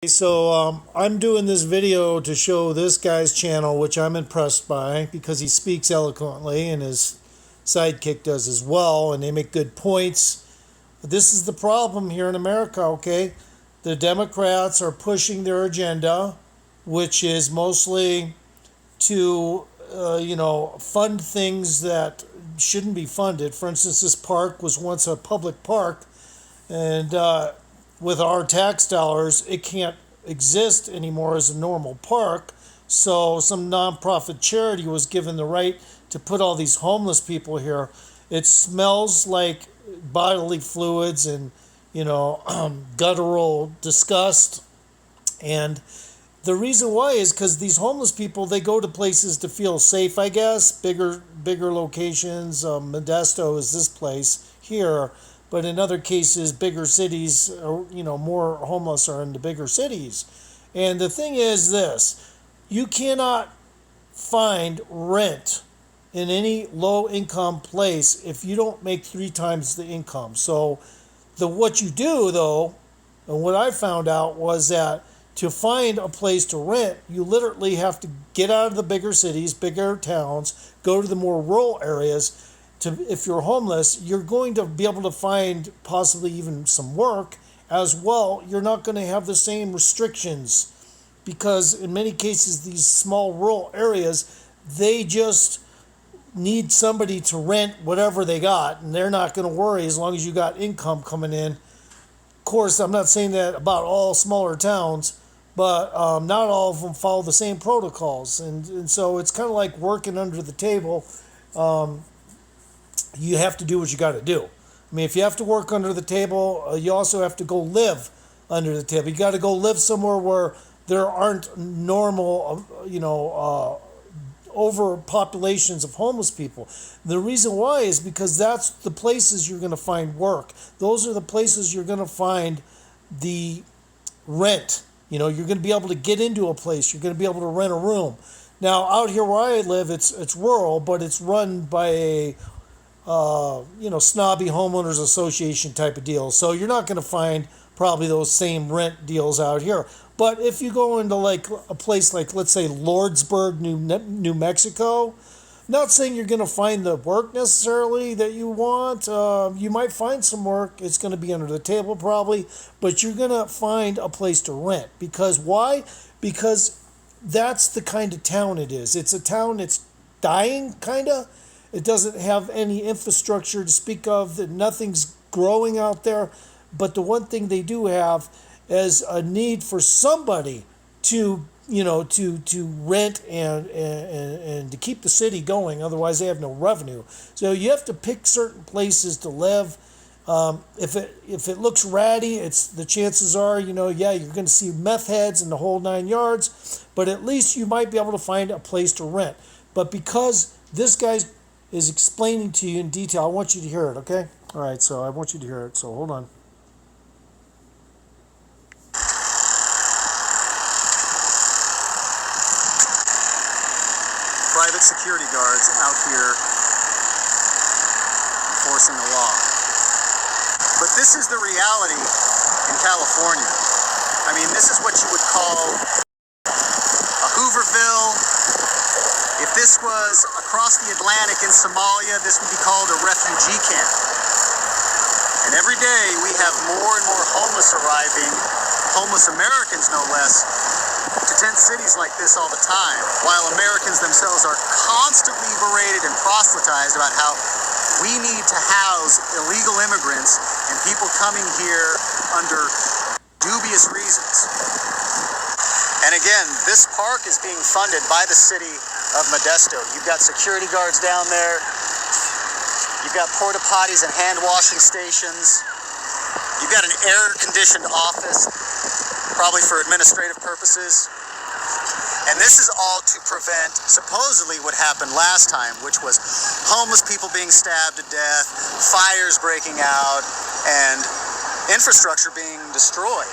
So I'm doing this video to show this guy's channel, which I'm impressed by because he speaks eloquently and his sidekick does as well, and they make good points. This is the problem here in America, okay? The Democrats are pushing their agenda, which is mostly to, fund things that shouldn't be funded. For instance, this park was once a public park, and with our tax dollars, it can't exist anymore as a normal park. So some nonprofit charity was given the right to put all these homeless people here. It smells like bodily fluids and, guttural disgust. And the reason why is because these homeless people, they go to places to feel safe, I guess. Bigger locations. Modesto is this place here. But in other cases, bigger cities, more homeless are in the bigger cities. And the thing is this: you cannot find rent in any low-income place if you don't make 3 times the income. So what you do, though, and what I found out was that to find a place to rent, you literally have to get out of the bigger cities, bigger towns, go to the more rural areas. If you're homeless, you're going to be able to find possibly even some work as well. You're not going to have the same restrictions because in many cases, these small rural areas, they just need somebody to rent whatever they got, and they're not going to worry as long as you got income coming in. Of course, I'm not saying that about all smaller towns, but not all of them follow the same protocols. And so it's kind of like working under the table. You have to do what you got to do. I mean, if you have to work under the table, you also have to go live under the table. You got to go live somewhere where there aren't normal, overpopulations of homeless people. The reason why is because that's the places you're going to find work. Those are the places you're going to find the rent. You're going to be able to get into a place. You're going to be able to rent a room. Now, out here where I live, it's rural, but it's run by a snobby homeowners association type of deal. So you're not going to find probably those same rent deals out here. But if you go into like a place like, let's say, Lordsburg, New Mexico, not saying you're going to find the work necessarily that you want. You might find some work. It's going to be under the table probably, but you're going to find a place to rent. Because why? Because that's the kind of town it is. It's a town that's dying, kind of. It doesn't have any infrastructure to speak of. That nothing's growing out there. But the one thing they do have is a need for somebody to rent and to keep the city going. Otherwise, they have no revenue. So you have to pick certain places to live. If it looks ratty, the chances are you're going to see meth heads and the whole 9 yards. But at least you might be able to find a place to rent. But because this guy's is explaining to you in detail. I want you to hear it, okay? All right, so I want you to hear it, so hold on. Private security guards out here enforcing the law. But this is the reality in California. I mean, this is what you would call a Hooverville. If this was across the Atlantic in Somalia, this would be called a refugee camp. And every day we have more and more homeless arriving, homeless Americans no less, to tent cities like this all the time, while Americans themselves are constantly berated and proselytized about how we need to house illegal immigrants and people coming here under dubious reasons. And again, this park is being funded by the city of Modesto. You've got security guards down there. You've got porta potties and hand washing stations. You've got an air-conditioned office, probably for administrative purposes. And this is all to prevent, supposedly, what happened last time, which was homeless people being stabbed to death, fires breaking out, and infrastructure being destroyed.